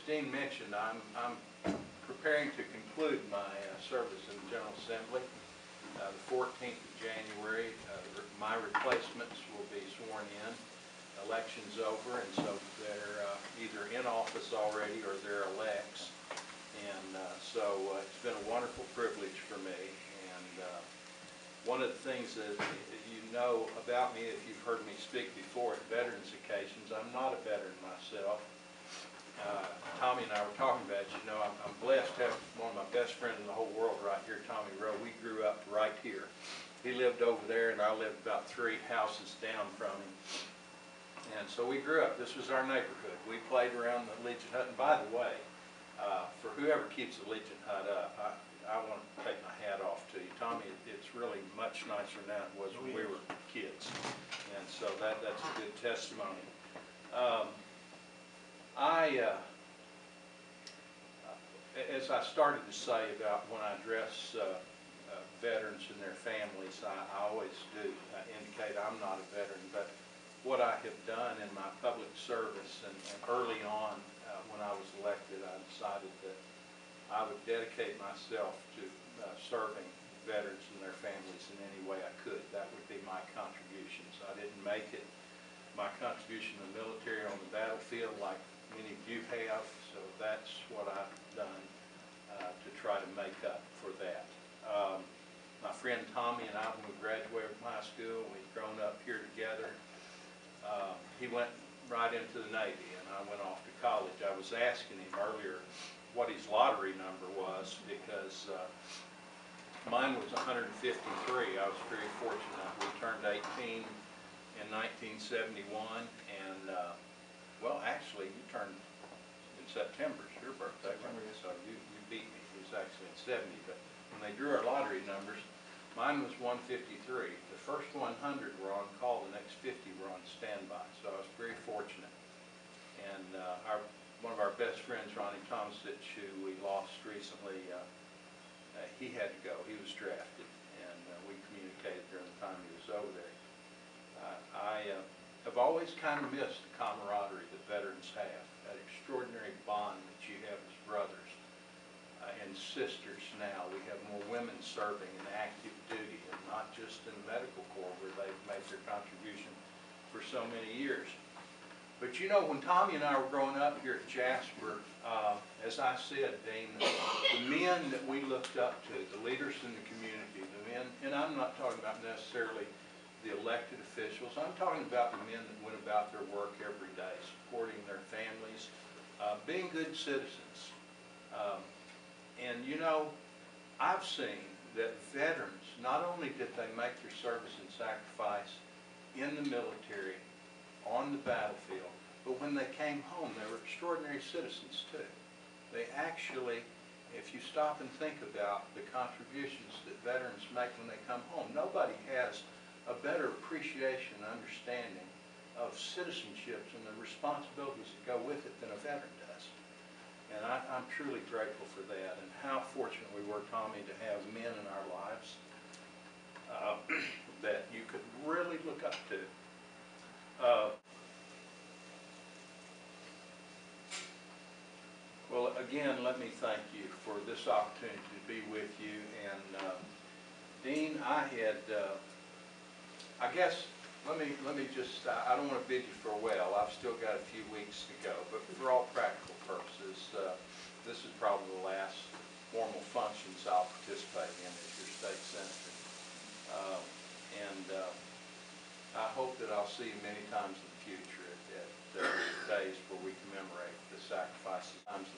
Dean mentioned, I'm preparing to conclude my service in the General Assembly. The 14th of January, my replacements will be sworn in. Election's over, and so they're either in office already or they're elects. And so it's been a wonderful privilege for me. And one of the things that you know about me, if you've heard me speak before at veterans occasions, I'm not a veteran myself. Tommy and I were talking about it. You know, I'm blessed to have one of my best friends in the whole world right here, Tommy Rowe. We grew up right here. He lived over there, and I lived about 3 houses down from him. And so we grew up. This was our neighborhood. We played around the Legion Hut. And by the way, for whoever keeps the Legion Hut up, I want to take my hat off to you. Tommy, it's really much nicer now than it was when we were kids. And so that's a good testimony. As I started to say about when I address veterans and their families, I always do indicate I'm not a veteran, but what I have done in my public service and early on when I was elected, I decided that I would dedicate myself to serving veterans and their families in any way I could. That would be my contributions. I didn't make it my contribution to the military on the battlefield like many of you have, so that's what I've done to try to make up for that. My friend Tommy and I, when we graduated from high school, we'd grown up here together. He went right into the Navy, and I went off to college. I was asking him earlier what his lottery number was, because mine was 153. I was very fortunate. We turned 18 in 1971, and well, actually, you turned in September. It's your birthday, right? So you beat me. It was actually in 70, but when they drew our lottery numbers, mine was 153. The first 100 were on call, the next 50 were on standby, so I was very fortunate. And one of our best friends, Ronnie Tomsich, who we lost recently, he had to go. He was drafted, and we communicated during the time he was over there. I have always kind of missed the camaraderie that veterans have, that extraordinary bond that you have as brothers and sisters now. We have more women serving in active duty, and not just in the medical corps where they've made their contribution for so many years. But you know, when Tommy and I were growing up here at Jasper, as I said, Dean, the men that we looked up to, the leaders in the community, the men, and I'm not talking about necessarily the elected officials, I'm talking about the men that went about their work every day, supporting their families, being good citizens. And you know, I've seen that veterans, not only did they make their service and sacrifice in the military, on the battlefield, but when they came home, they were extraordinary citizens too. They actually, if you stop and think about the contributions that veterans make when they come home, nobody has a better appreciation and understanding of citizenships and the responsibilities that go with it than a veteran does. And I'm truly grateful for that, and how fortunate we were, Tommy, to have men in our lives that you could really look up to. Well, again, let me thank you for this opportunity to be with you. And Dean, I guess, let me just, I don't want to bid you farewell. I've still got a few weeks to go, but for all practical purposes, this is probably the last formal functions I'll participate in as your state senator. I hope that I'll see you many times in the future at days where we commemorate the sacrifices, times